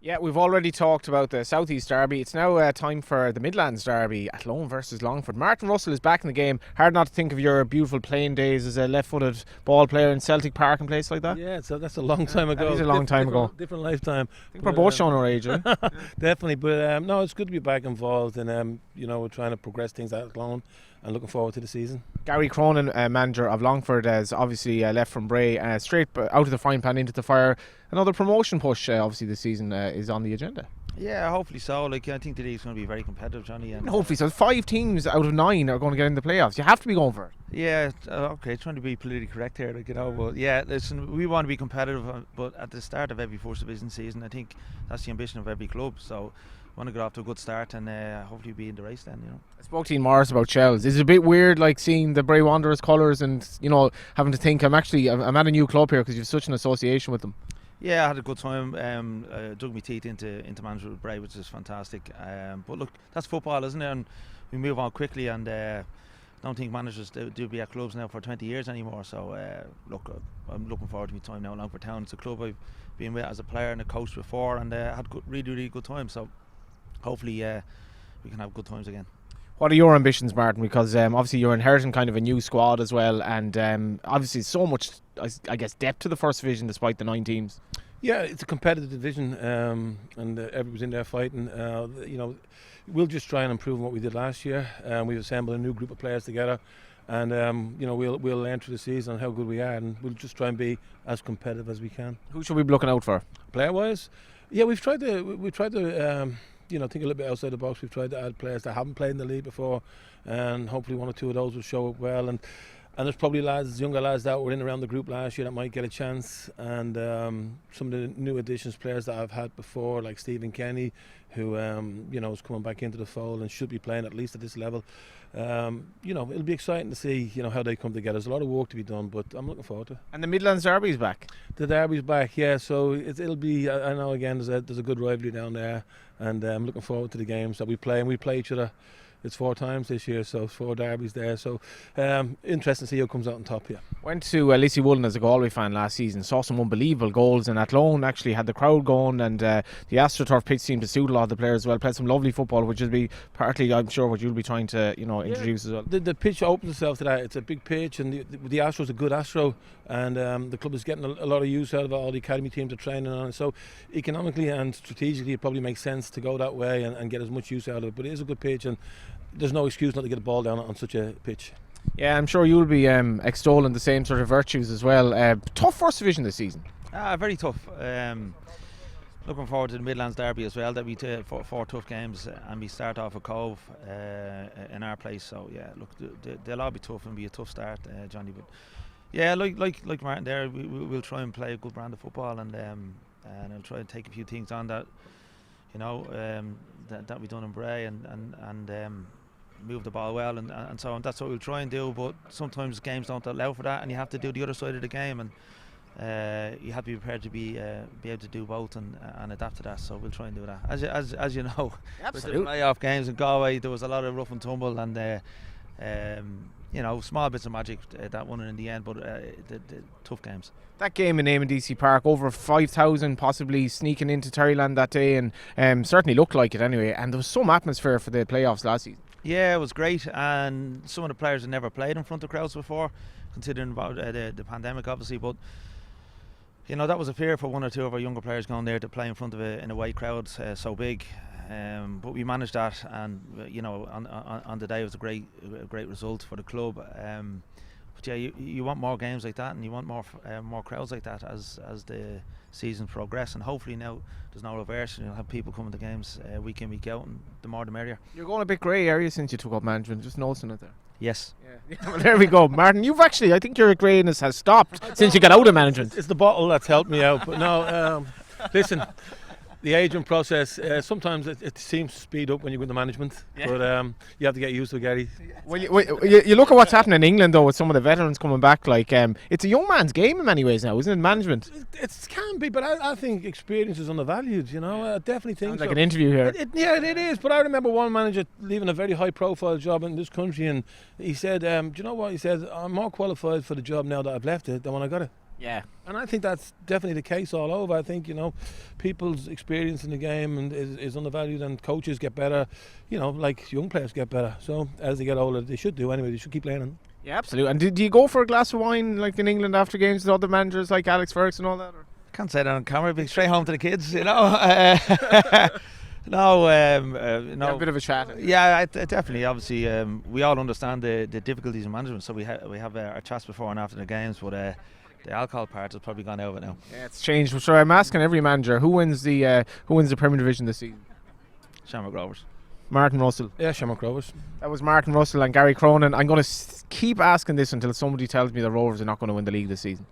Yeah, we've already talked about the Southeast Derby. It's now time for the Midlands Derby, Athlone versus Longford. Martin Russell is back in the game. Hard not to think of your beautiful playing days as a left-footed ball player in Celtic Park and places like that. Yeah, so that's a long time ago. That is a long time ago. Different lifetime. I think we're both showing our age, eh? Definitely, but no, it's good to be back involved, and we're trying to progress things at Athlone, and looking forward to the season. Gary Cronin, manager of Longford, has obviously left from Bray, straight out of the frying pan into the fire. Another promotion push, obviously, this season is on the agenda. Yeah, hopefully so. I think the league's going to be very competitive, Johnny. And hopefully so. 5 teams out of 9 are going to get in the playoffs. You have to be going for it. Yeah, okay, trying to be politically correct here, but yeah, listen, we want to be competitive, but at the start of every First Division season, I think that's the ambition of every club. So want to get off to a good start and hopefully be in the race then. I spoke to Ian Morris about Shells. Is it a bit weird, like seeing the Bray Wanderers colours and having to think I'm at a new club here because you've such an association with them? Yeah, I had a good time. Dug my teeth into management with Bray, which is fantastic. But look, that's football, isn't it? And we move on quickly, and I don't think managers do be at clubs now for 20 years anymore. So look, I'm looking forward to my time now in Longford Town. It's a club I've been with as a player and a coach before, and had really good times. So hopefully we can have good times again. What are your ambitions, Martin? Because obviously you're inheriting kind of a new squad as well, and obviously so much, I guess, depth to the First Division despite the 9 teams. Yeah, it's a competitive division, and everybody's in there fighting. We'll just try and improve on what we did last year. We've assembled a new group of players together, and we'll learn through the season how good we are, and we'll just try and be as competitive as we can. Who should we be looking out for? Player-wise, yeah, we've tried to think a little bit outside the box. We've tried to add players that haven't played in the league before, and hopefully 1 or 2 of those will show up well. And there's probably younger lads that were in around the group last year that might get a chance. And some of the new additions, players that I've had before, like Stephen Kenny, who is coming back into the fold and should be playing at least at this level. It'll be exciting to see how they come together. There's a lot of work to be done, but I'm looking forward to it. And the Midlands Derby's back. The Derby's back, yeah. So it'll be. I know again there's a good rivalry down there, and I'm looking forward to the games that we play. And we play each other. It's 4 times this year, so 4 derbies there. So interesting to see who comes out on top here. Went to Lissy Woolen as a Galway fan last season. Saw some unbelievable goals, and Athlone actually had the crowd going, and the AstroTurf pitch seemed to suit a lot of the players as well. Played some lovely football, which will be partly, I'm sure, what you'll be trying to introduce as well. The pitch opens itself to that. It's a big pitch, and the Astro's a good Astro, and the club is getting a lot of use out of it. All the academy teams are training on it. So economically and strategically, it probably makes sense to go that way and get as much use out of it. But it is a good pitch, and there's no excuse not to get a ball down on such a pitch. Yeah, I'm sure you'll be extolling the same sort of virtues as well. Tough First Division this season. Very tough. Looking forward to the Midlands Derby as well. There'll be 4 tough games, and we start off at Cove in our place. So yeah, look, they'll all be tough and be a tough start, Johnny. But yeah, like Martin there, we'll try and play a good brand of football, and I'll try and take a few things on that, that we've done in Bray, and move the ball well, and so on. That's what we'll try and do, but sometimes games don't allow for that, and you have to do the other side of the game, and you have to be prepared to be able to do both and adapt to that. So we'll try and do that. As you know, absolutely. With the playoff games in Galway, there was a lot of rough and tumble, and small bits of magic that won it in the end, but the tough games. That game in Eamon DC Park, over 5,000 possibly sneaking into Terryland that day, and certainly looked like it anyway. And there was some atmosphere for the playoffs last season. Yeah, it was great, and some of the players had never played in front of crowds before, considering about the pandemic, obviously. But that was a fear for 1 or 2 of our younger players going there to play in front of an away crowd so big. But we managed that, and on the day it was a great result for the club. But yeah, you want more games like that, and you want more crowds like that as the season progress, and hopefully now there's no reverse, and you'll have people coming to games week in, week out, and the more the merrier. You're going a bit grey area since you took up management, just noticing it there. Yes. Yeah. Well, there we go. Martin, I think your greyness has stopped since you got out of management. It's the bottle that's helped me out, but no, listen, the aging process, sometimes it seems to speed up when you go into management, but you have to get used to it, Gary. Well, you look at what's happening in England, though, with some of the veterans coming back. Like, it's a young man's game in many ways now, isn't it, management? It can be, but I think experience is undervalued, I definitely think Sounds like an interview here. It is, but I remember one manager leaving a very high-profile job in this country, and he said, do you know what? He said, I'm more qualified for the job now that I've left it than when I got it. Yeah. And I think that's definitely the case all over. I think, people's experience in the game and is undervalued, and coaches get better, like young players get better. So as they get older, they should do anyway. They should keep learning. Yeah, absolutely. And do you go for a glass of wine like in England after games with other managers like Alex Ferguson and all that? Or? Can't say that on camera. Be straight home to the kids, No, Yeah, a bit of a chat. Yeah, I definitely. Obviously, we all understand the difficulties in management, so we have our chats before and after the games. But the alcohol part has probably gone over now. Yeah, it's changed. So I'm asking every manager who wins the Premier Division this season. Shamrock Rovers. Martin Russell. Yeah, Shamrock Rovers. That was Martin Russell and Gary Cronin. I'm going to keep asking this until somebody tells me the Rovers are not going to win the league this season.